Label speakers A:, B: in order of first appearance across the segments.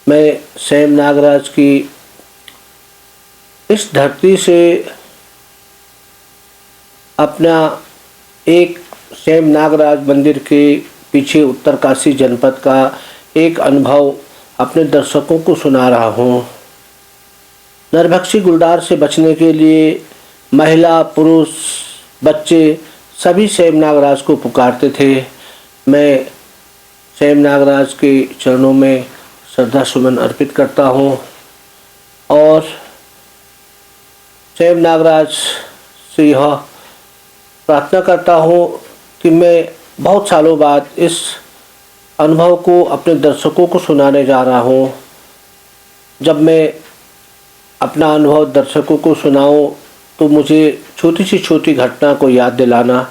A: मैं सेम नागराज की इस धरती से अपना एक सेम नागराज मंदिर के पीछे उत्तरकाशी जनपद का एक अनुभव अपने दर्शकों को सुना रहा हूँ। नरभक्षी गुलदार से बचने के लिए महिला, पुरुष, बच्चे सभी सेम नागराज को पुकारते थे। मैं सेम नागराज के चरणों में श्रद्धा सुमन अर्पित करता हूँ और सेम नागराज से यह प्रार्थना करता हूँ कि मैं बहुत सालों बाद इस अनुभव को अपने दर्शकों को सुनाने जा रहा हूँ। जब मैं अपना अनुभव दर्शकों को सुनाऊँ तो मुझे छोटी से छोटी घटना को याद दिलाना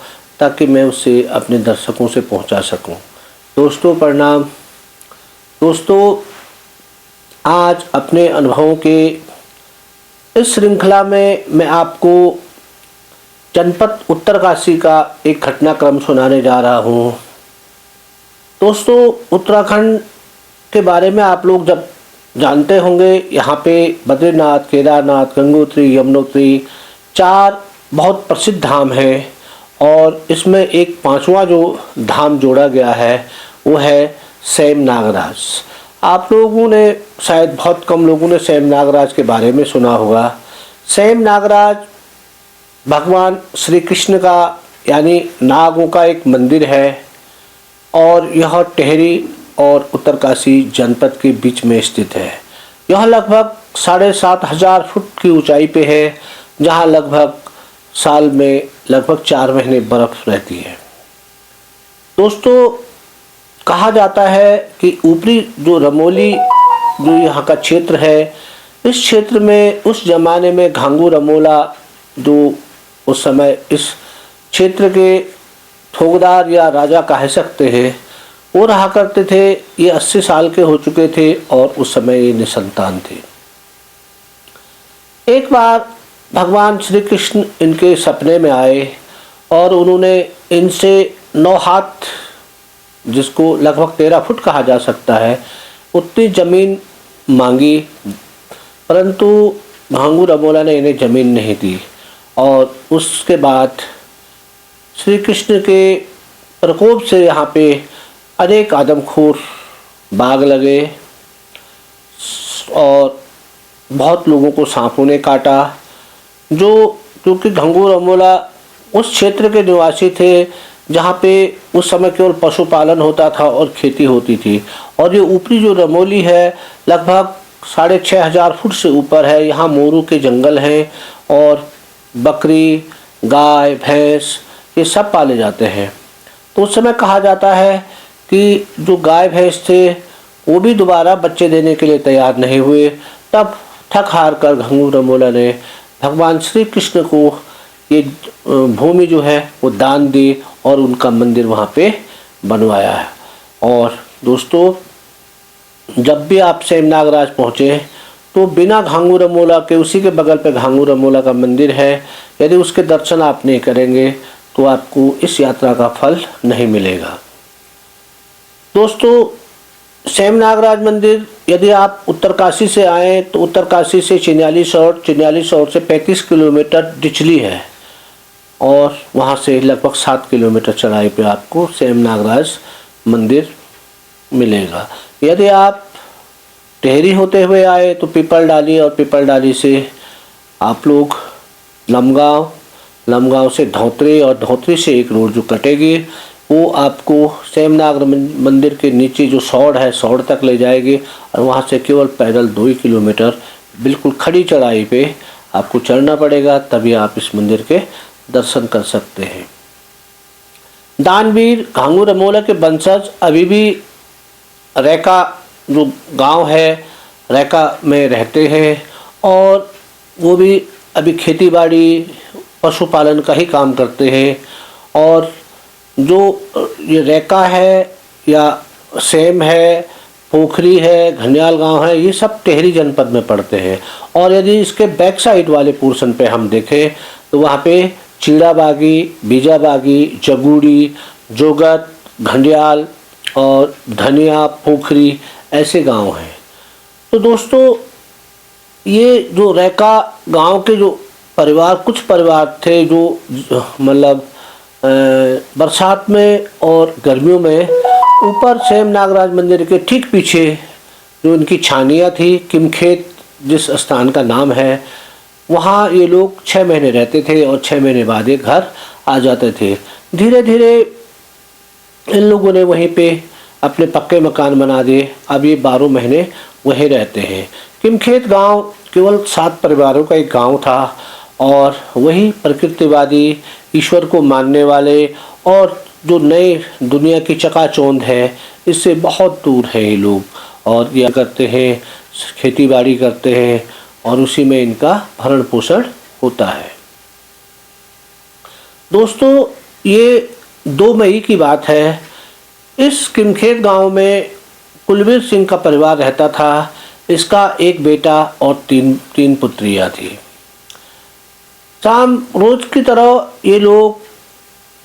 A: ताकि मैं उसे अपने दर्शकों से पहुंचा सकूं। दोस्तों प्रणाम। दोस्तों, आज अपने अनुभवों के इस श्रृंखला में मैं आपको जनपद उत्तरकाशी का एक घटनाक्रम सुनाने जा रहा हूं। दोस्तों, उत्तराखंड के बारे में आप लोग जब जानते होंगे, यहाँ पे बद्रीनाथ, केदारनाथ, गंगोत्री, यमुनोत्री 4 बहुत प्रसिद्ध धाम हैं और इसमें एक 5वां जो धाम जोड़ा गया है वो है सेम नागराज। आप लोगों ने शायद बहुत कम लोगों ने सेम नागराज के बारे में सुना होगा। सेम नागराज भगवान श्री कृष्ण का यानी नागों का एक मंदिर है और यह टेहरी और उत्तरकाशी जनपद के बीच में स्थित है। यह लगभग 7,500 फुट की ऊंचाई पे है, जहां लगभग साल में लगभग 4 महीने बर्फ रहती है। दोस्तों, कहा जाता है कि ऊपरी जो रमोली जो यहाँ का क्षेत्र है, इस क्षेत्र में उस जमाने में घांगू रमोला जो उस समय इस क्षेत्र के ठोकदार या राजा कह सकते हैं, वो रहा करते थे। ये 80 साल के हो चुके थे और उस समय ये निसंतान थे। एक बार भगवान श्री कृष्ण इनके सपने में आए और उन्होंने इनसे 9 हाथ, जिसको लगभग 13 फुट कहा जा सकता है, उतनी ज़मीन मांगी, परंतु घांगू रमोला ने इन्हें ज़मीन नहीं दी। और उसके बाद श्री कृष्ण के प्रकोप से यहाँ पे अनेक आदमखोर बाघ लगे और बहुत लोगों को सांपों ने काटा। क्योंकि घांगू रमोला उस क्षेत्र के निवासी थे जहाँ पे उस समय केवल पशुपालन होता था और खेती होती थी। और ये ऊपरी जो रमोली है लगभग 6,500 फुट से ऊपर है। यहाँ मोरू के जंगल हैं और बकरी, गाय, भैंस ये सब पाले जाते हैं। तो उस समय कहा जाता है कि जो गाय भैंस थे वो भी दोबारा बच्चे देने के लिए तैयार नहीं हुए। तब थक हार कर घांगू रमोला ने भगवान श्री कृष्ण को ये भूमि जो है वो दान दी और उनका मंदिर वहाँ पे बनवाया है। और दोस्तों, जब भी आप सेम नागराज पहुँचे तो बिना घांगू रमोला के, उसी के बगल पे घांगू रमोला का मंदिर है, यदि उसके दर्शन आप नहीं करेंगे तो आपको इस यात्रा का फल नहीं मिलेगा। दोस्तों, सेम नागराज मंदिर यदि आप उत्तरकाशी से आएँ तो उत्तरकाशी से चिन्यालीसौर से 35 किलोमीटर डिचली है और वहाँ से लगभग 7 किलोमीटर चढ़ाई पे आपको सेम नागराज मंदिर मिलेगा। यदि आप टेहरी होते हुए आए तो पीपलडाली, और पीपलडाली से आप लोग लमगांव से धौतरी, और धौतरी से एक रोड जो कटेगी वो आपको सेम नागराज मंदिर के नीचे जो सौड़ है, सौड़ तक ले जाएगी। और वहाँ से केवल पैदल 2 किलोमीटर बिल्कुल खड़ी चढ़ाई पे आपको चढ़ना पड़ेगा, तभी आप इस मंदिर के दर्शन कर सकते हैं। दानवीर घांगू रमोला के वंशज अभी भी रैका जो गांव है, रैका में रहते हैं और वो भी अभी खेतीबाड़ी, पशुपालन का ही काम करते हैं। और जो ये रैका है या सेम है, पोखरी है, घनियाल गांव है, ये सब टेहरी जनपद में पड़ते हैं। और यदि इसके बैक साइड वाले पोर्शन पे हम देखें तो वहाँ पे चीड़ाबागी, बीजाबागी, जगूड़ी, जोगत, घंडियाल और धनिया, पोखरी ऐसे गांव हैं। तो दोस्तों, ये जो रैका गांव के जो परिवार, कुछ परिवार थे जो मतलब बरसात में और गर्मियों में ऊपर सेम नागराज मंदिर के ठीक पीछे जो इनकी छानियाँ थी, किमखेत जिस स्थान का नाम है, वहाँ ये लोग 6 महीने रहते थे और 6 महीने बाद ये घर आ जाते थे। धीरे धीरे इन लोगों ने वहीं पे अपने पक्के मकान बना दिए। अब ये 12 महीने वहीं रहते हैं। किमखेत गांव केवल 7 परिवारों का एक गांव था और वही प्रकृतिवादी, ईश्वर को मानने वाले और जो नए दुनिया की चकाचौंध है इससे बहुत दूर है ये लोग, और ये करते हैं, खेती बाड़ी करते हैं और उसी में इनका भरण पोषण होता है। दोस्तों, ये 2 मई की बात है। इस किमखेत गांव में कुलवीर सिंह का परिवार रहता था। इसका एक बेटा और तीन पुत्रियां थी। शाम रोज की तरह ये लोग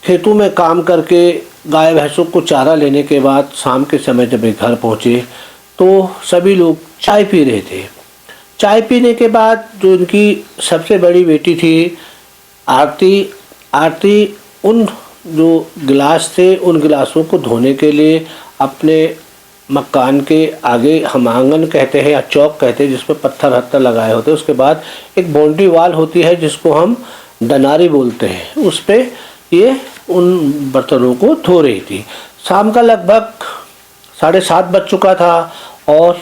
A: खेतों में काम करके गाय भैंसों को चारा लेने के बाद शाम के समय जब ये घर पहुँचे तो सभी लोग चाय पी रहे थे। चाय पीने के बाद जो इनकी सबसे बड़ी बेटी थी आरती उन जो गिलास थे उन गिलासों को धोने के लिए अपने मकान के आगे, हम आंगन कहते हैं या चौक कहते हैं, जिसमें पत्थर हत्थर लगाए होते हैं, उसके बाद एक बाउंड्री वाल होती है जिसको हम डनारी बोलते हैं, उस पे ये उन बर्तनों को धो रही थी। शाम का लगभग 7:30 बज चुका था और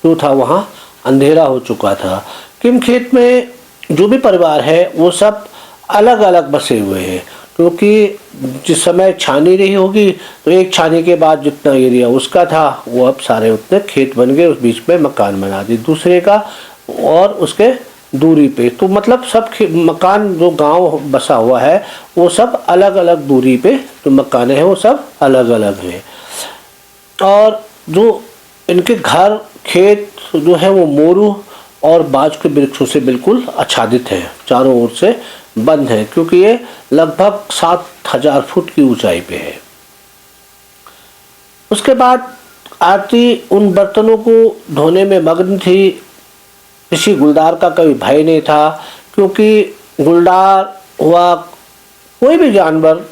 A: जो था वहाँ अंधेरा हो चुका था। किमखेत में जो भी परिवार है वो सब अलग अलग बसे हुए हैं, क्योंकि जिस समय छानी रही होगी तो एक छानी के बाद जितना एरिया उसका था वो अब सारे उतने खेत बन गए, उस बीच में मकान बना दी दूसरे का और उसके दूरी पे। तो मतलब सब मकान जो गांव बसा हुआ है वो सब अलग अलग दूरी पे जो मकान हैं वो सब अलग अलग हैं। और जो इनके घर खेत जो है वो मोरू और बाज के वृक्षों से बिल्कुल आच्छादित है, चारों ओर से बंद है, क्योंकि ये लगभग 7000 फुट की ऊंचाई पे है। उसके बाद आरती उन बर्तनों को धोने में मग्न थी। किसी गुलदार का कभी भय नहीं था, क्योंकि गुलदार हुआ कोई भी जानवर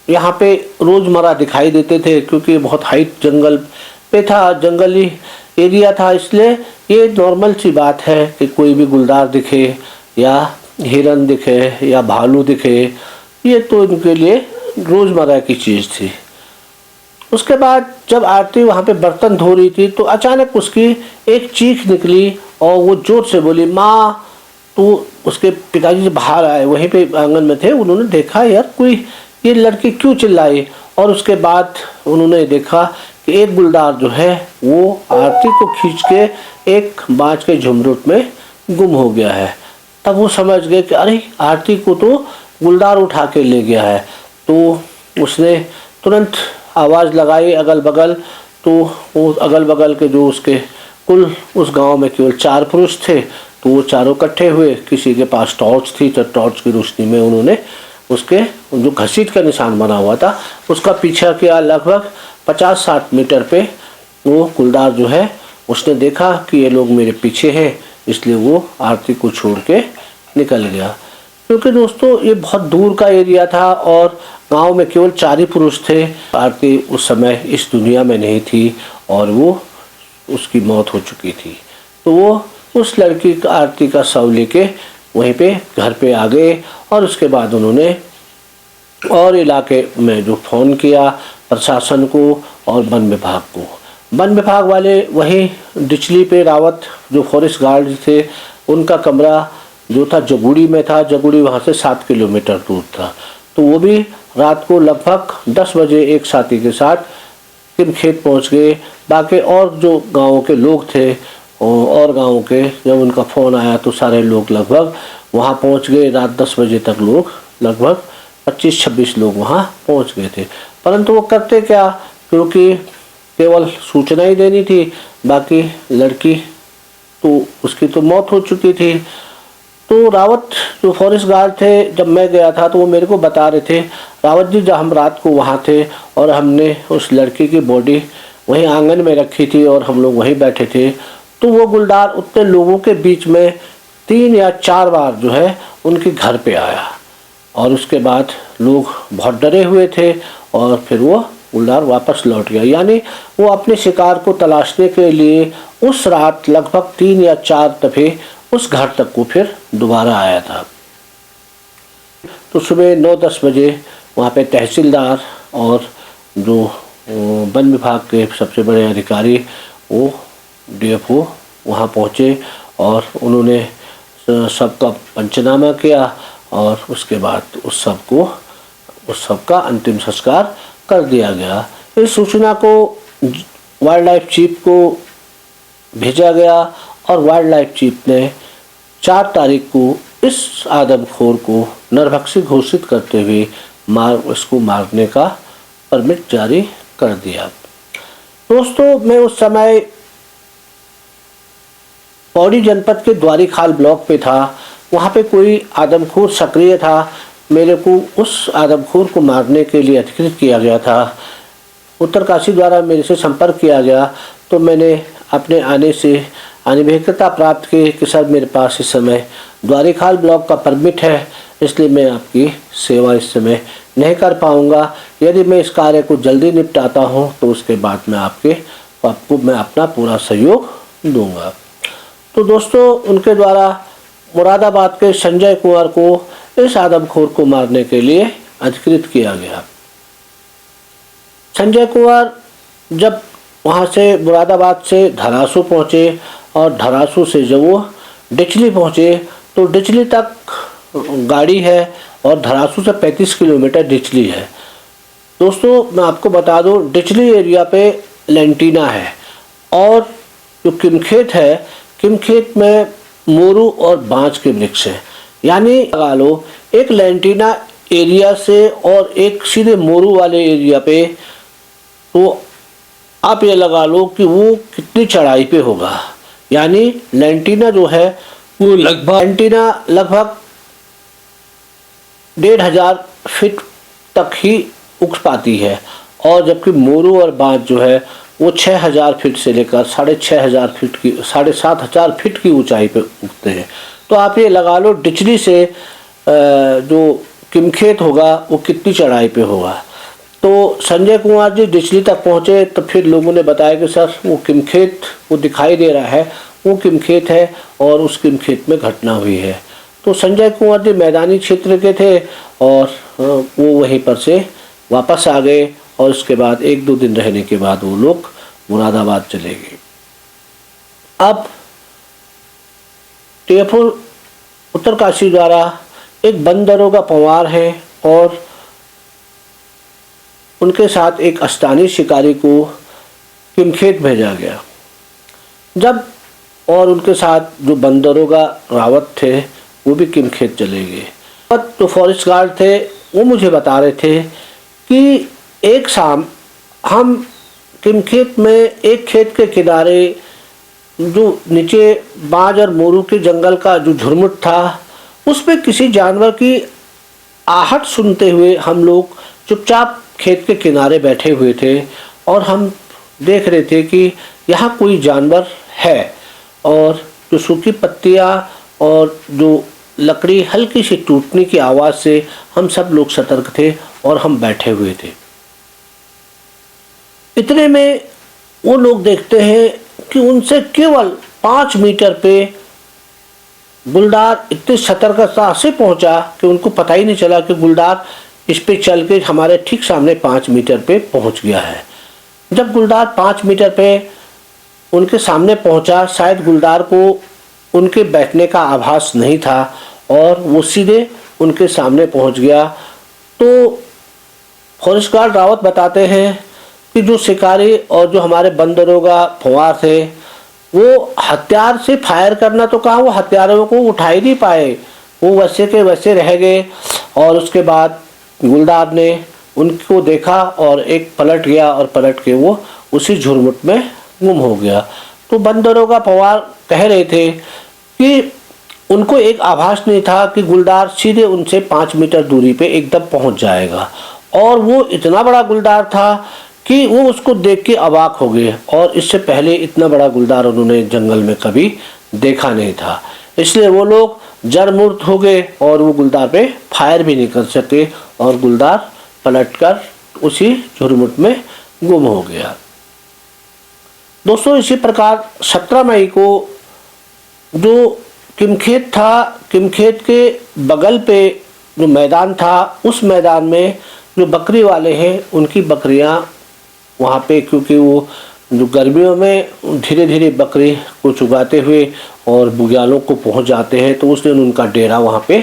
A: यहाँ पे रोज़मर्रा दिखाई देते थे, क्योंकि बहुत हाइट जंगल पे था, जंगली एरिया था, इसलिए ये नॉर्मल सी बात है कि कोई भी गुलदार दिखे या हिरन दिखे या भालू दिखे, ये तो इनके लिए रोज़मर्रा की चीज़ थी। उसके बाद जब आरती वहाँ पे बर्तन धो रही थी तो अचानक उसकी एक चीख निकली और वो जोर से बोली, माँ। तो उसके पिताजी बाहर आए, वहीं पे आंगन में थे, उन्होंने देखा यार कोई ये लड़की क्यों चिल्लाई, और उसके बाद उन्होंने देखा कि एक गुलदार जो है वो आरती को खींच के एक बाँस के झुमरुट में गुम हो गया है। तब वो समझ गए कि अरे आरती को तो गुलदार उठा के ले गया है। तो उसने तुरंत आवाज़ लगाई अगल बगल, तो वो अगल बगल के जो उसके कुल उस गांव में केवल 4 पुरुष थे, तो वो चारों इकट्ठे हुए। किसी के पास टॉर्च थी तो टॉर्च की रोशनी में उन्होंने उसके जो घसीट का निशान बना हुआ था उसका पीछा किया। लगभग 50-60 मीटर पे वो गुलदार जो है उसने देखा कि ये लोग मेरे पीछे हैं, इसलिए वो आरती को छोड़ के निकल गया। क्योंकि दोस्तों ये बहुत दूर का एरिया था और गांव में केवल 4 ही पुरुष थे। आरती उस समय इस दुनिया में नहीं थी और वो उसकी मौत हो चुकी थी। तो वो उस लड़की का आरती का शव लेके वहीं पे घर पे आ गए और उसके बाद उन्होंने और इलाके में जो फ़ोन किया प्रशासन को और वन विभाग को। वन विभाग वाले वहीं डिचली पे रावत जो फॉरेस्ट गार्ड थे उनका कमरा जो था जगुड़ी में था, जगुड़ी वहाँ से 7 किलोमीटर दूर था। तो वो भी रात को लगभग 10 बजे एक साथी के साथ किमखेत पहुँच गए। बाकी और जो गाँव के लोग थे और गाँव के, जब उनका फ़ोन आया तो सारे लोग लगभग वहाँ पहुँच गए। रात 10 बजे तक लोग लगभग 25-26 लोग वहाँ पहुँच गए थे। परंतु वो करते क्या, क्योंकि केवल सूचना ही देनी थी, बाकी लड़की तो उसकी तो मौत हो चुकी थी। तो रावत जो फॉरेस्ट गार्ड थे, जब मैं गया था तो वो मेरे को बता रहे थे, रावत जी जब हम रात को वहाँ थे और हमने उस लड़की की बॉडी वहीं आंगन में रखी थी और हम लोग वहीं बैठे थे, तो वो गुलदार उतने लोगों के बीच में 3 या 4 बार जो है उनके घर पे आया, और उसके बाद लोग बहुत डरे हुए थे और फिर वो गुलदार वापस लौट गया। यानी वो अपने शिकार को तलाशने के लिए उस रात लगभग 3 या 4 दफ़े उस घर तक को फिर दोबारा आया था। तो सुबह 9-10 बजे वहाँ पे तहसीलदार और जो वन विभाग के सबसे बड़े अधिकारी वो DFO वहाँ पहुँचे और उन्होंने सबका पंचनामा किया और उसके बाद उस सब का अंतिम संस्कार कर दिया गया। इस सूचना को वाइल्ड लाइफ चीफ को भेजा गया और वाइल्ड लाइफ चीफ ने 4 तारीख को इस आदमखोर को नरभक्षी घोषित करते हुए इसको मारने का परमिट जारी कर दिया। दोस्तों, मैं उस समय पौड़ी जनपद के द्वारीखाल ब्लॉक पे था। वहाँ पे कोई आदमखोर सक्रिय था। मेरे को उस आदमखोर को मारने के लिए अधिकृत किया गया था। उत्तरकाशी द्वारा मेरे से संपर्क किया गया तो मैंने अपने अनिवार्यता प्राप्त की कि सर मेरे पास इस समय द्वारीखाल ब्लॉक का परमिट है, इसलिए मैं आपकी सेवा इस समय नहीं कर पाऊंगा। यदि मैं इस कार्य को जल्दी निपटाता हूं तो उसके बाद मैं आपको मैं अपना पूरा सहयोग दूंगा। तो दोस्तों, उनके द्वारा मुरादाबाद के संजय कुंवर को इस आदमखोर को मारने के लिए अधिकृत किया गया। संजय कुंवर जब वहाँ से मुरादाबाद से धरासू पहुँचे और धरासू से जब वो डिचली पहुँचे तो डिचली तक गाड़ी है और धरासू से 35 किलोमीटर डिचली है। दोस्तों, मैं आपको बता दूं, डिचली एरिया पे लेंटीना है और जो किमखेत है, किमखेत में मोरू और बांज के वृक्ष हैं। यानी लगा लो एक लेंटीना एरिया से और एक सीधे मोरू वाले एरिया पे, तो आप ये लगा लो कि वो कितनी चढ़ाई पे होगा। यानी लेंटीना जो है वो लगभग 1500 फीट तक ही उठ पाती है, और जबकि मोरू और बांज जो है वो 6000 फीट से लेकर 7500 फीट की ऊंचाई पे उठते हैं। तो आप ये लगा लो डिचली से जो किमखेत होगा वो कितनी चढ़ाई पे होगा। तो संजय कुमार जी डिचली तक पहुँचे तो फिर लोगों ने बताया कि सर वो किमखेत वो दिखाई दे रहा है, वो किमखेत है और उस किमखेत में घटना हुई है। तो संजय कुमार जी मैदानी क्षेत्र के थे और वो वहीं पर से वापस आ गए और उसके बाद 1-2 दिन रहने के बाद वो लोग मुरादाबाद चले गए। अब DFO उत्तरकाशी द्वारा एक वन दरोगा पवार है और उनके साथ एक स्थानीय शिकारी को किमखेत भेजा गया। जब और उनके साथ जो वन दरोगा रावत थे वो भी किमखेत चले गए। तो फॉरेस्ट गार्ड थे वो मुझे बता रहे थे कि एक शाम हम किमखेत में एक खेत के किनारे जो नीचे बांज और मोरू के जंगल का जो झुरमुट था उस पे किसी जानवर की आहट सुनते हुए हम लोग चुपचाप खेत के किनारे बैठे हुए थे और हम देख रहे थे कि यहाँ कोई जानवर है, और जो सूखी पत्तियाँ और जो लकड़ी हल्की सी टूटने की आवाज़ से हम सब लोग सतर्क थे और हम बैठे हुए थे। इतने में वो लोग देखते हैं कि उनसे केवल 5 मीटर पे गुलदार इतनी सतर्कता से पहुंचा कि उनको पता ही नहीं चला कि गुलदार इस पे चल के हमारे ठीक सामने 5 मीटर पे पहुंच गया है। जब गुलदार 5 मीटर पे उनके सामने पहुंचा, शायद गुलदार को उनके बैठने का आभास नहीं था और वो सीधे उनके सामने पहुंच गया। तो फॉरेस्ट गार्ड रावत बताते हैं कि जो शिकारी और जो हमारे वन दरोगा फवार थे वो हथियार से फायर करना तो कहा, वो हथियारों को उठा ही नहीं पाए, वो वैसे के वैसे रह गए। और उसके बाद गुलदार ने उनको देखा और एक पलट गया और पलट के वो उसी झुरमुट में गुम हो गया। तो वन दरोगा फवार कह रहे थे कि उनको एक आभास नहीं था कि गुलदार सीधे उनसे 5 मीटर दूरी पे एकदम पहुंच जाएगा, और वो इतना बड़ा गुलदार था कि वो उसको देख के अवाक हो गए और इससे पहले इतना बड़ा गुलदार उन्होंने जंगल में कभी देखा नहीं था। इसलिए वो लोग जड़-मूर्त हो गए और वो गुलदार पे फायर भी नहीं कर सके और गुलदार पलटकर उसी झुरमुट में गुम हो गया। दोस्तों, इसी प्रकार 17 मई को जो किमखेत था, किमखेत के बगल पे जो मैदान था, उस मैदान में जो बकरी वाले हैं उनकी बकरियां वहाँ पे, क्योंकि वो जो गर्मियों में धीरे धीरे बकरी को चुगाते हुए और बुग्यालों को पहुँच जाते हैं, तो उस दिन उनका डेरा वहाँ पे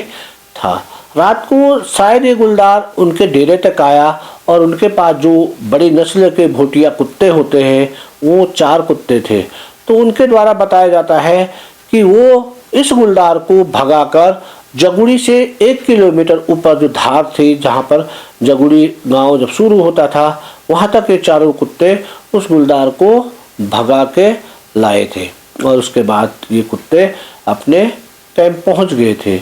A: था। रात को शायद ये गुलदार उनके डेरे तक आया और उनके पास जो बड़ी नस्ल के भोटिया कुत्ते होते हैं वो 4 कुत्ते थे। तो उनके द्वारा बताया जाता है कि वो इस गुलदार को भगाकर जगुड़ी से 1 किलोमीटर ऊपर जो धार थी, जहाँ पर जगुड़ी गांव जब शुरू होता था, वहाँ तक ये 4 कुत्ते उस गुलदार को भगा के लाए थे और उसके बाद ये कुत्ते अपने कैंप पहुँच गए थे।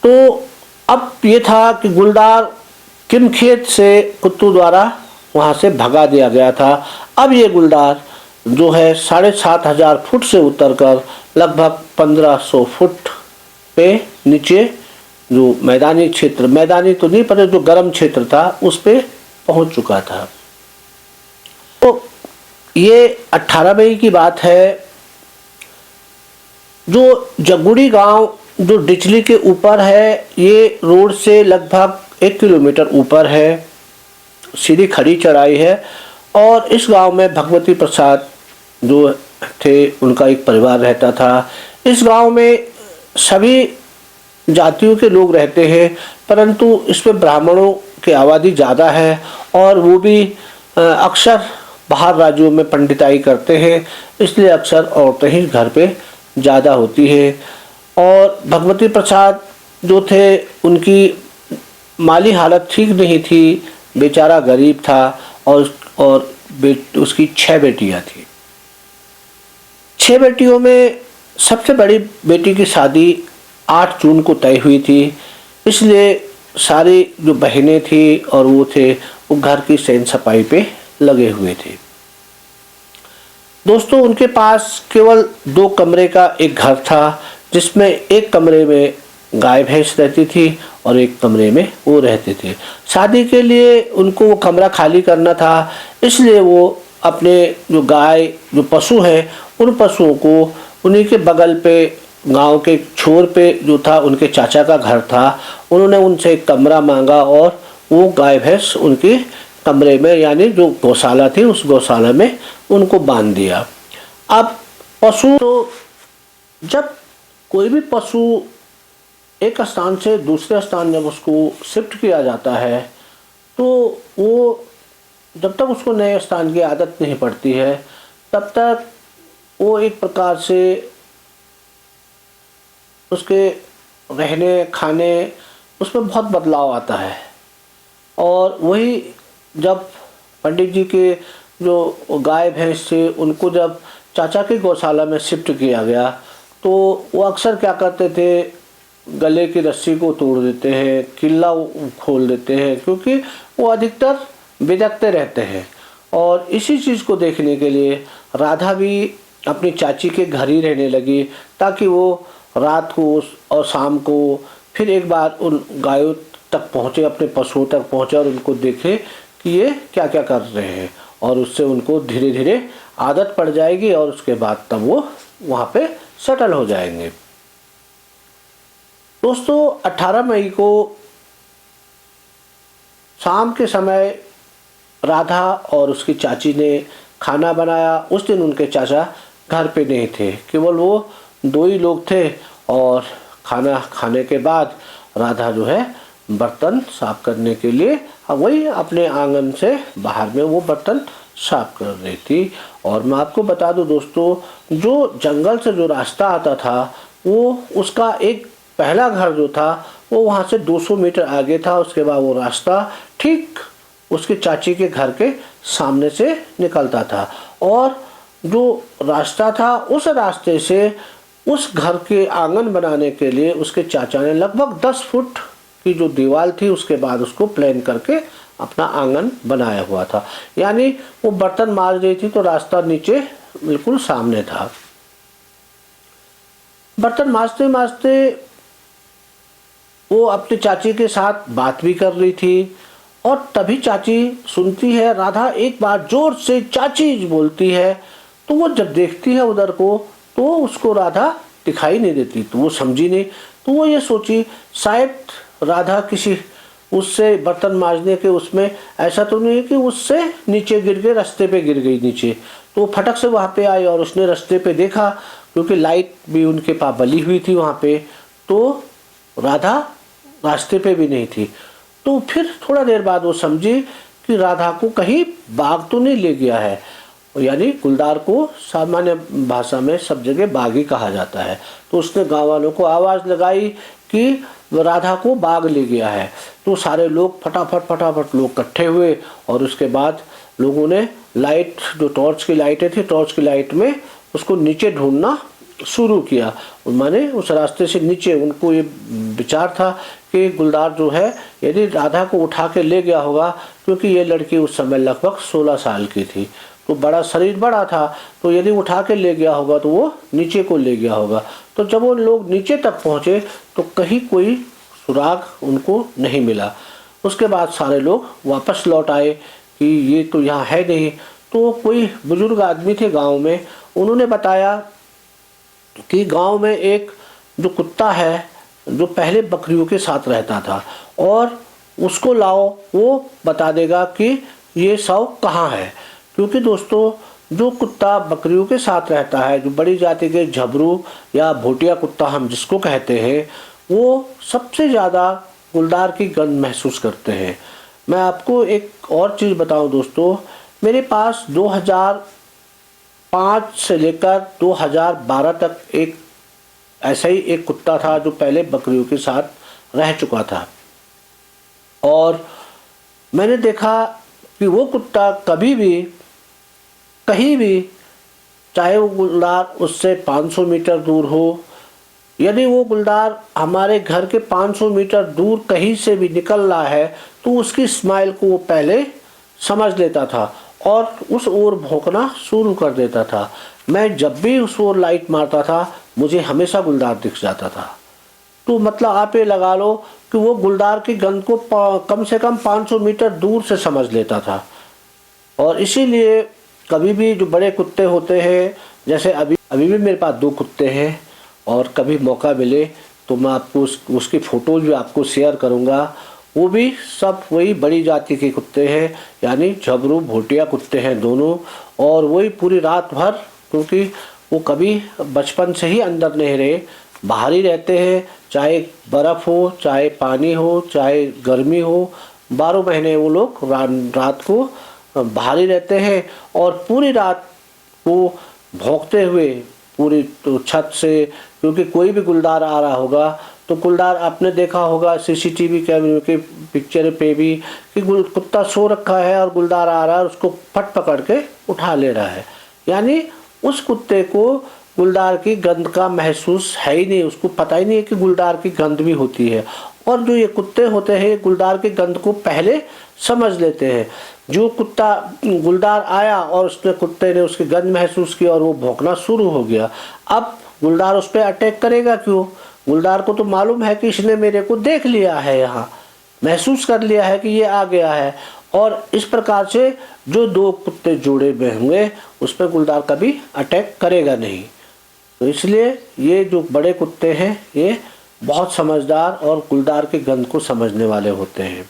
A: तो अब ये था कि गुलदार किमखेत से कुत्तों द्वारा वहाँ से भगा दिया गया था। अब ये गुलदार जो है 7,500 फुट से उतरकर लगभग 1500 फुट पे नीचे जो मैदानी क्षेत्र, मैदानी तो नहीं पर जो गर्म क्षेत्र था, उस पे पहुंच चुका था। तो ये 18 मई की बात है। जो जगुड़ी गांव जो डिचली के ऊपर है, ये रोड से लगभग 1 किलोमीटर ऊपर है, सीधी खड़ी चढ़ाई है। और इस गांव में भगवती प्रसाद जो थे, उनका एक परिवार रहता था। इस गांव में सभी जातियों के लोग रहते हैं, परंतु इसमें ब्राह्मणों की आबादी ज़्यादा है और वो भी अक्सर बाहर राज्यों में पंडिताई करते हैं, इसलिए अक्सर औरतें ही घर पे ज़्यादा होती है। और भगवती प्रसाद जो थे, उनकी माली हालत ठीक नहीं थी, बेचारा गरीब था और उसकी 6 बेटियां थी। 6 बेटियों में सबसे बड़ी बेटी की शादी 8 जून को तय हुई थी, इसलिए सारी जो बहनें थी और वो थे, वो घर की सैन सफाई पे लगे हुए थे। दोस्तों, उनके पास केवल 2 कमरे का एक घर था, जिसमें एक कमरे में गाय भैंस रहती थी और एक कमरे में वो रहते थे। शादी के लिए उनको वो कमरा खाली करना था, इसलिए वो अपने जो गाय जो पशु हैं, उन पशुओं को उन्हीं के बगल पे गांव के छोर पे जो था उनके चाचा का घर था, उन्होंने उनसे एक कमरा मांगा और वो गाय भैंस उनके कमरे में, यानी जो गौशाला थी उस गौशाला में उनको बांध दिया। अब पशु तो, जब कोई भी पशु एक स्थान से दूसरे स्थान जब उसको शिफ्ट किया जाता है, तो वो जब तक उसको नए स्थान की आदत नहीं पड़ती है, तब तक वो एक प्रकार से उसके रहने खाने उसमें बहुत बदलाव आता है। और वही जब पंडित जी के जो गाय भैंस थे, उनको जब चाचा की गौशाला में शिफ्ट किया गया, तो वो अक्सर क्या करते थे, गले की रस्सी को तोड़ देते हैं, किल्ला खोल देते हैं, क्योंकि वो अधिकतर बिदकते रहते हैं। और इसी चीज़ को देखने के लिए राधा भी अपनी चाची के घर ही रहने लगी, ताकि वो रात को और शाम को फिर एक बार उन गायों तक पहुँचे, अपने पशुओं तक पहुँचे और उनको देखे कि ये क्या क्या कर रहे हैं, और उससे उनको धीरे धीरे आदत पड़ जाएगी और उसके बाद तब वो वहाँ पे सेटल हो जाएंगे। दोस्तों, 18 मई को शाम के समय राधा और उसकी चाची ने खाना बनाया। उस दिन उनके चाचा घर पे नहीं थे, केवल वो 2 ही लोग थे। और खाना खाने के बाद राधा जो है बर्तन साफ करने के लिए वही अपने आंगन से बाहर में वो बर्तन साफ कर रही थी। और मैं आपको बता दूं दोस्तों, जो जंगल से जो रास्ता आता था, वो उसका एक पहला घर जो था वो वहाँ से 200 मीटर आगे था। उसके बाद वो रास्ता ठीक उसके चाची के घर के सामने से निकलता था, और जो रास्ता था उस रास्ते से उस घर के आंगन बनाने के लिए उसके चाचा ने लगभग 10 फुट की जो दीवार थी, उसके बाद उसको प्लान करके अपना आंगन बनाया हुआ था। यानी वो बर्तन मांज रही थी तो रास्ता नीचे बिल्कुल सामने था। बर्तन मांजते मांजते वो अपनी चाची के साथ बात भी कर रही थी और तभी चाची सुनती है राधा एक बार जोर से चाची बोलती है। तो वो जब देखती है उधर को तो उसको राधा दिखाई नहीं देती, तो वो समझी नहीं। तो वो ये सोची शायद राधा किसी उससे बर्तन मांजने के उसमें ऐसा तो नहीं है कि उससे नीचे गिर के रास्ते पे गिर गई नीचे। तो वो फटक से वहाँ पे आई और उसने रास्ते पे देखा, क्योंकि लाइट भी उनके पास बली हुई थी वहाँ पे, तो राधा रास्ते पे भी नहीं थी। तो फिर थोड़ा देर बाद वो समझी कि राधा को कहीं बाघ तो नहीं ले गया है। यानी गुलदार को सामान्य भाषा में सब जगह बाघ ही कहा जाता है। तो उसने गांव वालों को आवाज़ लगाई कि राधा को बाघ ले गया है। तो सारे लोग फटाफट लोग इकट्ठे हुए और उसके बाद लोगों ने लाइट, जो टॉर्च की लाइटें थी, टॉर्च की लाइट में उसको नीचे ढूंढना शुरू किया। माने उस रास्ते से नीचे उनको ये विचार था कि गुलदार जो है यदि राधा को उठा के ले गया होगा, क्योंकि ये लड़की उस समय लगभग 16 साल की थी, तो बड़ा शरीर बड़ा था, तो यदि उठा के ले गया होगा तो वो नीचे को ले गया होगा। तो जब वो लोग नीचे तक पहुँचे तो कहीं कोई सुराग उनको नहीं मिला। उसके बाद सारे लोग वापस लौट आए कि ये तो यहाँ है नहीं। तो कोई बुजुर्ग आदमी थे गांव में, उन्होंने बताया कि गांव में एक जो कुत्ता है जो पहले बकरियों के साथ रहता था, और उसको लाओ, वो बता देगा कि ये शव कहाँ है। क्योंकि दोस्तों जो कुत्ता बकरियों के साथ रहता है, जो बड़ी जाति के झबरू या भोटिया कुत्ता हम जिसको कहते हैं, वो सबसे ज़्यादा गुलदार की गंध महसूस करते हैं। मैं आपको एक और चीज़ बताऊं दोस्तों, मेरे पास 2005 से लेकर 2012 तक एक ऐसा ही एक कुत्ता था जो पहले बकरियों के साथ रह चुका था, और मैंने देखा कि वो कुत्ता कभी भी कहीं भी, चाहे वो गुलदार उससे 500 मीटर दूर हो, यदि वो गुलदार हमारे घर के 500 मीटर दूर कहीं से भी निकल रहा है तो उसकी स्माइल को वो पहले समझ लेता था और उस ओर भौंकना शुरू कर देता था। मैं जब भी उस ओर लाइट मारता था मुझे हमेशा गुलदार दिख जाता था। तो मतलब आप ये लगा लो कि वो गुलदार की गंध को कम से कम 500 मीटर दूर से समझ लेता था। और इसीलिए कभी भी जो बड़े कुत्ते होते हैं, जैसे अभी भी मेरे पास 2 कुत्ते हैं, और कभी मौका मिले तो मैं आपको उसकी फ़ोटोज़ भी आपको शेयर करूंगा। वो भी सब वही बड़ी जाति के कुत्ते हैं, यानी झबरू भोटिया कुत्ते हैं दोनों। और वही पूरी रात भर, क्योंकि वो कभी बचपन से ही अंदर नहीं रहे, बाहर ही रहते हैं, चाहे बर्फ़ हो, चाहे पानी हो, चाहे गर्मी हो, 12 महीने वो लोग रात को बाहर ही रहते हैं। और पूरी रात वो भौंकते हुए पूरी तो छत से, क्योंकि कोई भी गुलदार आ रहा होगा तो गुलदार आपने देखा होगा सीसीटीवी कैमरे के पिक्चर पे भी कि कुत्ता सो रखा है और गुलदार आ रहा है, उसको फट पकड़ के उठा ले रहा है। यानी उस कुत्ते को गुलदार की गंध का महसूस है ही नहीं, उसको पता ही नहीं है कि गुलदार की गंध भी होती है। और जो ये कुत्ते होते हैं ये गुलदार की गंध को पहले समझ लेते हैं। जो कुत्ता गुलदार आया और उसने कुत्ते ने उसकी गंध महसूस की और वो भौंकना शुरू हो गया, अब गुलदार उस पर अटैक करेगा क्यों? गुलदार को तो मालूम है कि इसने मेरे को देख लिया है, यहाँ महसूस कर लिया है कि ये आ गया है। और इस प्रकार से जो 2 कुत्ते जोड़े में होंगे उस पर गुलदार कभी अटैक करेगा नहीं। तो इसलिए ये जो बड़े कुत्ते हैं ये बहुत समझदार और गुलदार की गंध को समझने वाले होते हैं।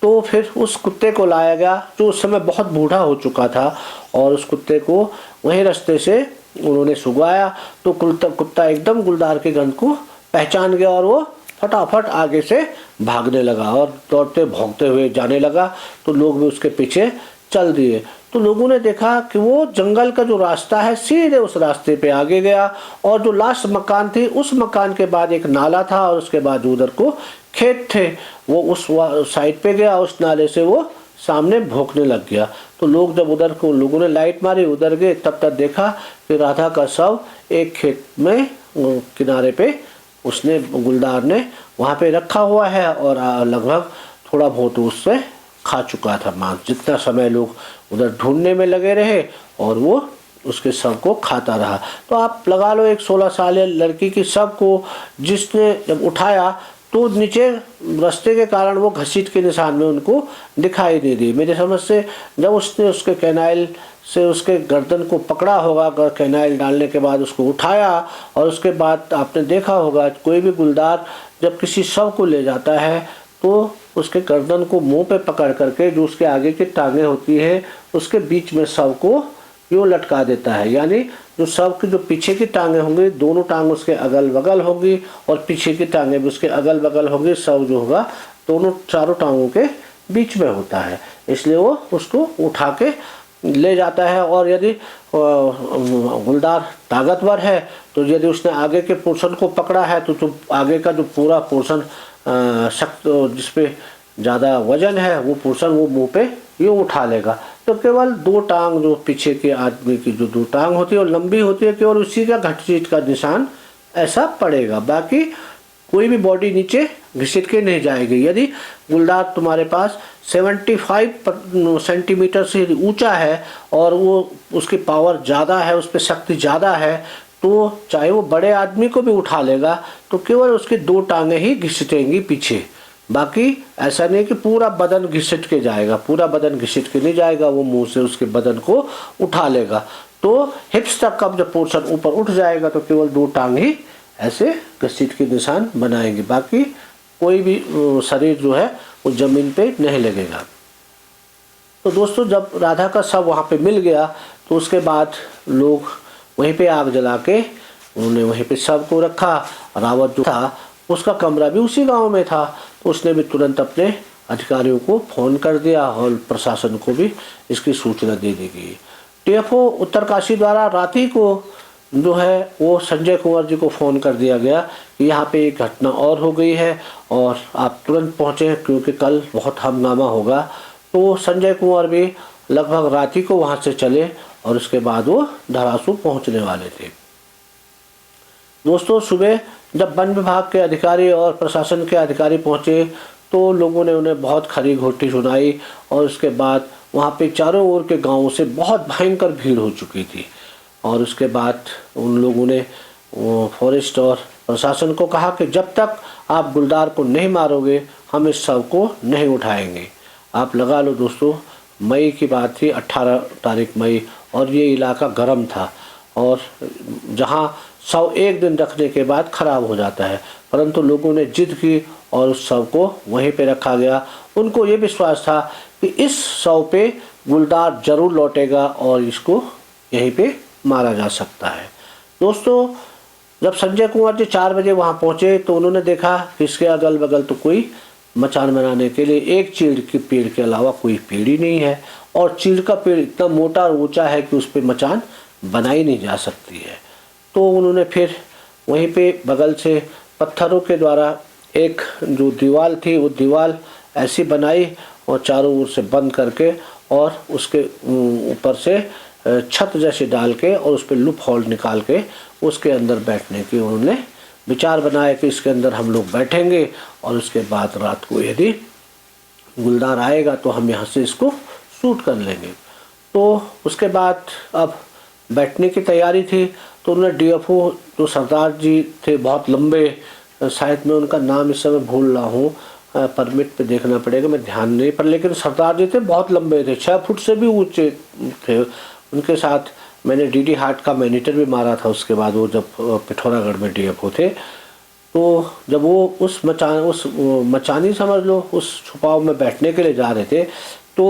A: तो फिर उस कुत्ते को लाया गया जो उस समय बहुत बूढ़ा हो चुका था, और उस कुत्ते को वहीं रास्ते से उन्होंने सुगाया। तो कुत्ता एकदम गुलदार की गंध को पहचान गया और वो फटाफट आगे से भागने लगा और दौड़ते भौंकते हुए जाने लगा। तो लोग भी उसके पीछे चल दिए। तो लोगों ने देखा कि वो जंगल का जो रास्ता है सीधे उस रास्ते पे आगे गया, और जो लास्ट मकान थी उस मकान के बाद एक नाला था, और उसके बाद उधर को खेत थे, वो उस साइड पे गया, उस नाले से वो सामने भौंकने लग गया। तो लोग जब उधर को लोगों ने लाइट मारी उधर गए, तब तक देखा कि राधा का शव एक खेत में किनारे पे उसने गुलदार ने वहाँ पे रखा हुआ है, और लगभग थोड़ा बहुत उससे खा चुका था मांस। जितना समय लोग उधर ढूंढने में लगे रहे और वो उसके शव को खाता रहा। तो आप लगा लो एक 16 साल लड़की की शव को जिसने जब उठाया तो नीचे रास्ते के कारण वो घसीट के निशान में उनको दिखाई नहीं दी। मेरे समझ से जब उसने उसके कैनाइल से उसके गर्दन को पकड़ा होगा, कैनाइल डालने के बाद उसको उठाया, और उसके बाद आपने देखा होगा कोई भी गुलदार जब किसी शव को ले जाता है तो उसके गर्दन को मुंह पे पकड़ करके जो उसके आगे की टांगें होती है उसके बीच में शव को यूँ लटका देता है। यानी जो शव की जो पीछे की टांगें होंगी दोनों टांग उसके अगल बगल होगी और पीछे की टांगें भी उसके अगल बगल होंगी। शव जो होगा दोनों चारों टांगों के बीच में होता है, इसलिए वो उसको उठा के ले जाता है। और यदि गुलदार ताकतवर है तो यदि उसने आगे के पोर्शन को पकड़ा है तो जो आगे का जो पूरा पोर्शन शक्त जिसपे ज़्यादा वजन है वो पोर्शन वो मुंह पे यूँ उठा लेगा। तो केवल दो टांग जो पीछे के आदमी की जो दो टांग होती है और लंबी होती है केवल उसी का घसीट का निशान ऐसा पड़ेगा, बाकी कोई भी बॉडी नीचे घसीट के नहीं जाएगी। यदि गुलदार तुम्हारे पास 75 सेंटीमीटर से ऊंचा है और वो उसकी पावर ज़्यादा है, उस पर शक्ति ज़्यादा है, तो चाहे वो बड़े आदमी को भी उठा लेगा तो केवल उसकी दो टांगें ही घसीटेंगी पीछे, बाकी ऐसा नहीं कि पूरा बदन घिसट के जाएगा। पूरा बदन घिसट के नहीं जाएगा, वो मुंह से उसके बदन को उठा लेगा। तो हिप्स तक का जब पोर्शन ऊपर उठ जाएगा तो केवल दो टांग ही ऐसे घसीट के निशान बनाएंगे, बाकी कोई भी शरीर जो है वो जमीन पे नहीं लगेगा। तो दोस्तों जब राधा का शव वहाँ पे मिल गया तो उसके बाद लोग वहीं पे आग जला के उन्होंने वहीं पे शव को रखा। रावत जो था उसका कमरा भी उसी गांव में था, तो उसने भी तुरंत अपने अधिकारियों को फ़ोन कर दिया और प्रशासन को भी इसकी सूचना दे दी गई। टीएफओ उत्तरकाशी द्वारा रात ही को जो है वो संजय कुंवर जी को फ़ोन कर दिया गया कि यहाँ पे एक घटना और हो गई है और आप तुरंत पहुँचें क्योंकि कल बहुत हंगामा होगा। तो संजय कुंवर भी लगभग रात ही को वहाँ से चले और उसके बाद वो धरासू पहुँचने वाले थे। दोस्तों सुबह जब वन विभाग के अधिकारी और प्रशासन के अधिकारी पहुँचे तो लोगों ने उन्हें बहुत खरी घोटी सुनाई और उसके बाद वहाँ पे चारों ओर के गांवों से बहुत भयंकर भीड़ हो चुकी थी। और उसके बाद उन लोगों ने फॉरेस्ट और प्रशासन को कहा कि जब तक आप गुलदार को नहीं मारोगे हम इस शव को नहीं उठाएंगे। आप लगा लो दोस्तों मई की बात थी, 18 तारीख मई, और ये इलाका गर्म था और जहाँ शव एक दिन रखने के बाद ख़राब हो जाता है, परंतु लोगों ने जिद की और उस शव को वहीं पे रखा गया। उनको ये विश्वास था कि इस शव पे गुलदार जरूर लौटेगा और इसको यहीं पे मारा जा सकता है। दोस्तों जब संजय कुंवर जी 4 बजे वहाँ पहुँचे तो उन्होंने देखा कि इसके अगल बगल तो कोई मचान बनाने के लिए एक चीड़ के पेड़ के अलावा कोई पेड़ ही नहीं है, और चीड़ का पेड़ इतना मोटा और ऊंचा है कि उस पर मचान बनाई नहीं जा सकती है। तो उन्होंने फिर वहीं पे बगल से पत्थरों के द्वारा एक जो दीवार थी वो दीवार ऐसी बनाई और चारों ओर से बंद करके और उसके ऊपर से छत जैसे डाल के और उस पर लूप होल निकाल के उसके अंदर बैठने की उन्होंने विचार बनाया कि इसके अंदर हम लोग बैठेंगे और उसके बाद रात को यदि गुलदार आएगा तो हम यहाँ से इसको शूट कर लेंगे। तो उसके बाद अब बैठने की तैयारी थी तो उन्होंने डीएफओ जो सरदार जी थे बहुत लंबे, शायद मैं उनका नाम इस समय भूल रहा हूँ, परमिट पे देखना पड़ेगा, मैं ध्यान नहीं पर, लेकिन सरदार जी थे बहुत लंबे थे, 6 फुट से भी ऊंचे थे। उनके साथ मैंने डीडी हार्ट का मॉनिटर भी मारा था उसके बाद, वो जब पिथौरागढ़ में डीएफओ थे। तो जब वो उस मचानी समझ लो उस छुपाव में बैठने के लिए जा रहे थे तो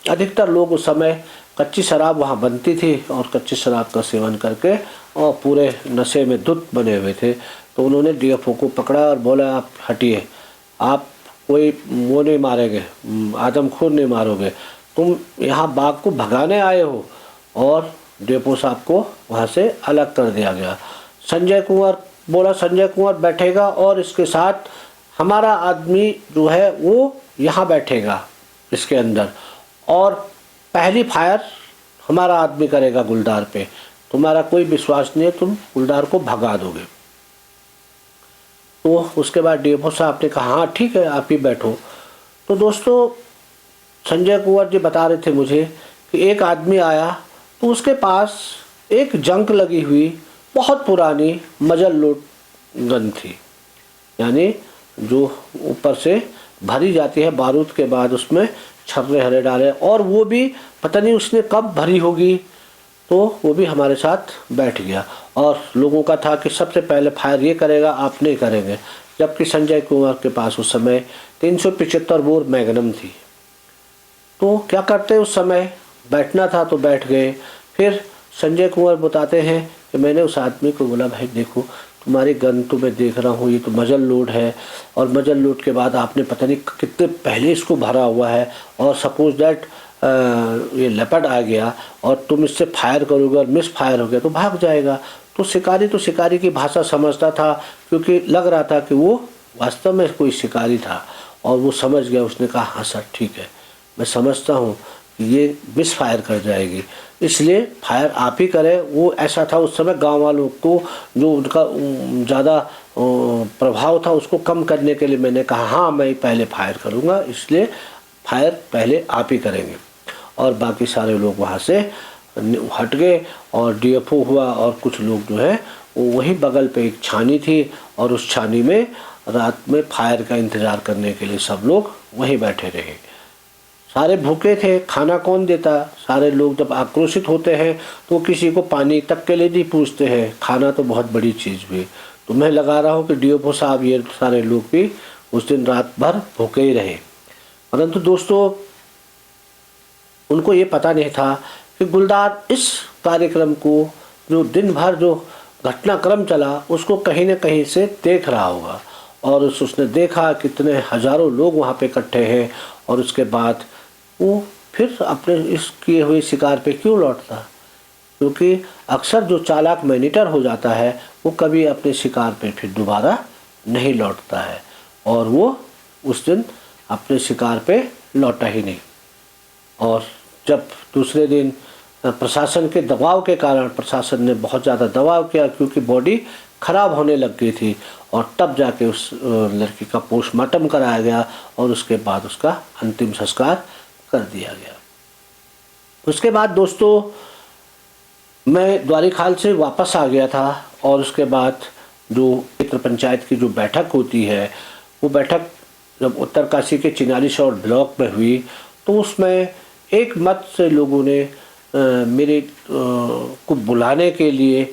A: अधिकतर लोग उस समय कच्ची शराब वहाँ बनती थी और कच्ची शराब का सेवन करके और पूरे नशे में धुत बने हुए थे। तो उन्होंने डीएफओ को पकड़ा और बोला आप हटिए, आप कोई वो नहीं मारेंगे, आदमखोर नहीं मारोगे, तुम यहाँ बाघ को भगाने आए हो। और डीएफओ साहब को वहाँ से अलग कर दिया गया। संजय कुंवर बोला संजय कुंवर बैठेगा और इसके साथ हमारा आदमी जो है वो यहाँ बैठेगा इसके अंदर, और पहली फायर हमारा आदमी करेगा गुलदार पे, तुम्हारा कोई विश्वास नहीं है, तुम गुलदार को भगा दोगे। तो उसके बाद डीएफओ साहब ने कहा हाँ ठीक है आप ही बैठो। तो दोस्तों संजय कुंवर जी बता रहे थे मुझे कि एक आदमी आया तो उसके पास एक जंग लगी हुई बहुत पुरानी मजल लोड गन थी, यानी जो ऊपर से भरी जाती है बारूद के बाद उसमें छर्रे हरे डाले, और वो भी पता नहीं उसने कब भरी होगी। तो वो भी हमारे साथ बैठ गया और लोगों का था कि सबसे पहले फायर ये करेगा, आप नहीं करेंगे। जबकि संजय कुमार के पास उस समय 375 बोर मैग्नम थी। तो क्या करते उस समय, बैठना था तो बैठ गए। फिर संजय कुमार बताते हैं कि मैंने उस आदमी को बोला, भाई देखो तुम्हारी गन तो मैं देख रहा हूँ, ये तो मजल लोड है, और मजल लोड के बाद आपने पता नहीं कितने पहले इसको भरा हुआ है, और सपोज दैट ये लेपर्ड आ गया और तुम इससे फायर करोगे और मिस फायर हो गया तो भाग जाएगा। तो शिकारी की भाषा समझता था, क्योंकि लग रहा था कि वो वास्तव में कोई शिकारी था, और वो समझ गया। उसने कहा हाँ सर ठीक है, मैं समझता हूँ कि ये मिस फायर कर जाएगी, इसलिए फायर आप ही करें। वो ऐसा था उस समय, गांव वालों को जो उनका ज़्यादा प्रभाव था उसको कम करने के लिए मैंने कहा हाँ मैं पहले फायर करूँगा, इसलिए फायर पहले आप ही करेंगे। और बाकी सारे लोग वहाँ से हट गए और डीएफओ हुआ, और कुछ लोग जो है वो वही बगल पे एक छानी थी, और उस छानी में रात में फायर का इंतज़ार करने के लिए सब लोग वहीं बैठे रहे। सारे भूखे थे, खाना कौन देता। सारे लोग जब आक्रोशित होते हैं तो किसी को पानी तक के लिए नहीं पूछते हैं, खाना तो बहुत बड़ी चीज़ हुई। तो मैं लगा रहा हूँ कि डीएफओ साहब ये सारे लोग भी उस दिन रात भर भूखे ही रहे। परंतु दोस्तों उनको ये पता नहीं था कि गुलदार इस कार्यक्रम को, जो दिन भर जो घटनाक्रम चला, उसको कहीं न कहीं से देख रहा होगा, और उसने देखा कितने हज़ारों लोग वहाँ पे इकट्ठे हैं, और उसके बाद वो फिर अपने इस किए हुए शिकार पे क्यों लौटता। क्योंकि अक्सर जो चालाक मैनीटर हो जाता है वो कभी अपने शिकार पे फिर दोबारा नहीं लौटता है, और वो उस दिन अपने शिकार पे लौटा ही नहीं। और जब दूसरे दिन प्रशासन के दबाव के कारण, प्रशासन ने बहुत ज़्यादा दबाव किया क्योंकि बॉडी खराब होने लग गई थी, और तब जाके उस लड़की का पोस्टमार्टम कराया गया, और उसके बाद उसका अंतिम संस्कार कर दिया गया। उसके बाद दोस्तों मैं द्वारीखाल से वापस आ गया था, और उसके बाद जो क्षेत्र पंचायत की जो बैठक होती है, वो बैठक जब उत्तरकाशी के चिनालीशौर ब्लॉक में हुई, तो उसमें एक मत से लोगों ने मेरे को बुलाने के लिए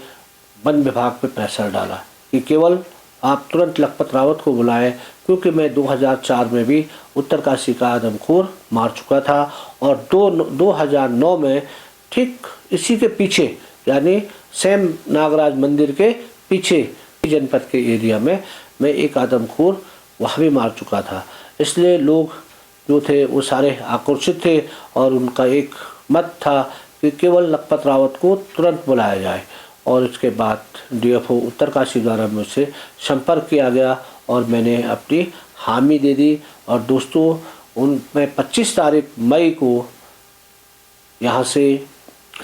A: वन विभाग पे प्रेशर डाला कि केवल आप तुरंत लखपत रावत को बुलाएं, क्योंकि मैं 2004 में भी उत्तरकाशी का आदमखोर मार चुका था, और 2009 में ठीक इसी के पीछे, यानी सेम नागराज मंदिर के पीछे जनपद के एरिया में मैं एक आदमखोर वहाँ भी मार चुका था। इसलिए लोग जो थे वो सारे आक्रोशित थे, और उनका एक मत था कि केवल लखपत रावत को तुरंत बुलाया जाए। और इसके बाद डीएफओ उत्तरकाशी द्वारा मुझसे संपर्क किया गया, और मैंने अपनी हामी दे दी। और दोस्तों मैं 25 तारीख मई को यहाँ से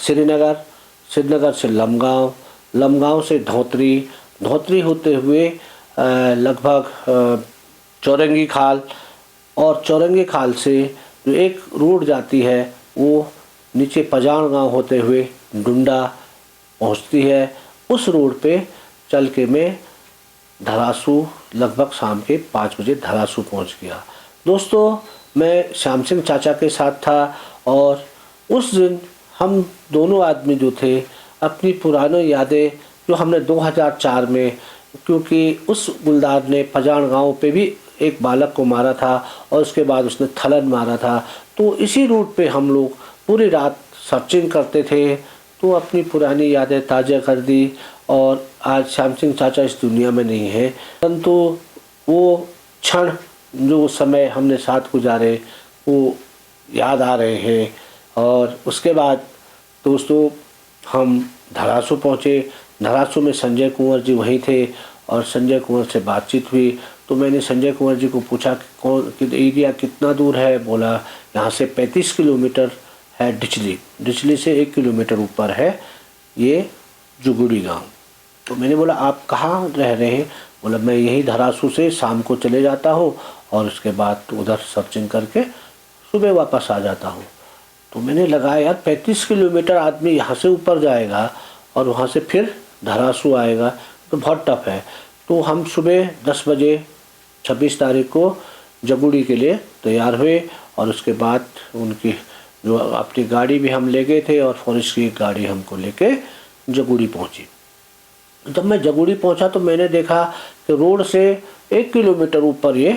A: श्रीनगर से लमगांव से धोतरी होते हुए लगभग चौरंगी खाल, और चौरंगी खाल से जो एक रोड जाती है वो नीचे पजाण गांव होते हुए डुंडा पहुंचती है। उस रोड पे चल के मैं धरासू लगभग शाम के 5 बजे धरासू पहुंच गया। दोस्तों मैं श्याम सिंह चाचा के साथ था, और उस दिन हम दोनों आदमी जो थे अपनी पुरानी यादें जो हमने 2004 में, क्योंकि उस गुलदार ने पजाण गांव पे भी एक बालक को मारा था, और उसके बाद उसने थलन मारा था, तो इसी रूट पे हम लोग पूरी रात सर्चिंग करते थे। तो अपनी पुरानी यादें ताज़ा कर दी, और आज श्याम सिंह चाचा इस दुनिया में नहीं है, परंतु वो क्षण जो उस समय हमने साथ गुजारे वो याद आ रहे हैं। और उसके बाद दोस्तों हम धरासू पहुँचे। धरासू में संजय कुंवर जी वहीं थे, और संजय कुंवर से बातचीत हुई। तो मैंने संजय कुंवर जी को पूछा कि एरिया कितना दूर है। बोला यहाँ से 35 किलोमीटर है डिचली से 1 किलोमीटर ऊपर है ये जुगुड़ी गांव। तो मैंने बोला आप कहाँ रह रहे हैं। बोला मैं यही धरासू से शाम को चले जाता हूँ, और उसके बाद उधर सर्चिंग करके सुबह वापस आ जाता हूँ। तो मैंने लगाया यार 35 किलोमीटर आदमी यहाँ से ऊपर जाएगा और वहाँ से फिर धरासू आएगा, तो बहुत टफ है। तो हम सुबह 10 बजे 26 तारीख को जगुड़ी के लिए तैयार हुए और उसके बाद उनकी जो अपनी गाड़ी भी हम ले गए थे और फॉरेस्ट की एक गाड़ी हमको लेके जगुड़ी पहुंची। जब मैं जगुड़ी पहुंचा तो मैंने देखा कि रोड से 1 किलोमीटर ऊपर ये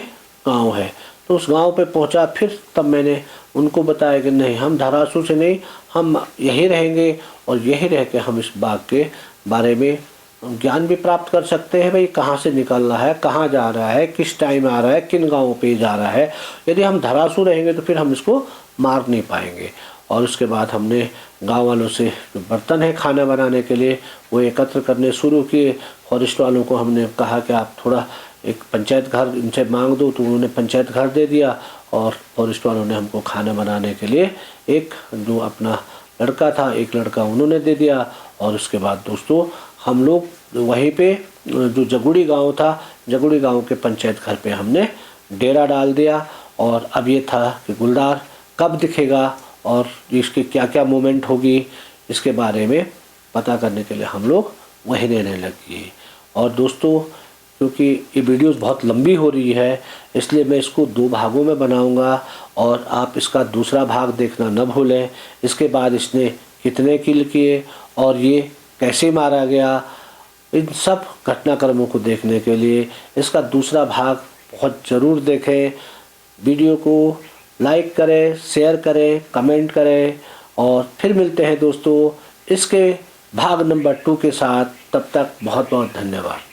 A: गांव है। तो उस गांव पे पहुंचा, फिर तब मैंने उनको बताया कि नहीं, हम धारासू से नहीं, हम यहीं रहेंगे और यहीं रह के हम इस बाग के बारे में ज्ञान भी प्राप्त कर सकते हैं। भाई कहाँ से निकल रहा है, कहाँ जा रहा है, किस टाइम आ रहा है, किन गाँवों पे जा रहा है। यदि हम धारासू रहेंगे तो फिर हम इसको मार नहीं पाएंगे। और उसके बाद हमने गांव वालों से जो बर्तन है खाना बनाने के लिए वो एकत्र करने शुरू किए। फॉरेस्ट वालों को हमने कहा कि आप थोड़ा एक पंचायत घर इनसे मांग दो, तो उन्होंने पंचायत घर दे दिया और फॉरेस्ट वालों ने हमको खाना बनाने के लिए एक जो अपना लड़का था, एक लड़का उन्होंने दे दिया। और उसके बाद दोस्तों हम लोग वहीं पे जो जगुड़ी गांव था, जगुड़ी गांव के पंचायत घर पे हमने डेरा डाल दिया। और अब ये था कि गुलदार कब दिखेगा और इसकी क्या क्या मूवमेंट होगी, इसके बारे में पता करने के लिए हम लोग वहीं रहने लगे। और दोस्तों क्योंकि ये वीडियोस बहुत लंबी हो रही है, इसलिए मैं इसको 2 भागों में बनाऊंगा और आप इसका दूसरा भाग देखना न भूलें। इसके बाद इसने कितने किल किए और ये कैसे मारा गया, इन सब घटनाक्रमों को देखने के लिए इसका दूसरा भाग बहुत ज़रूर देखें। वीडियो को लाइक करें, शेयर करें, कमेंट करें और फिर मिलते हैं दोस्तों इसके भाग नंबर 2 के साथ। तब तक बहुत बहुत धन्यवाद।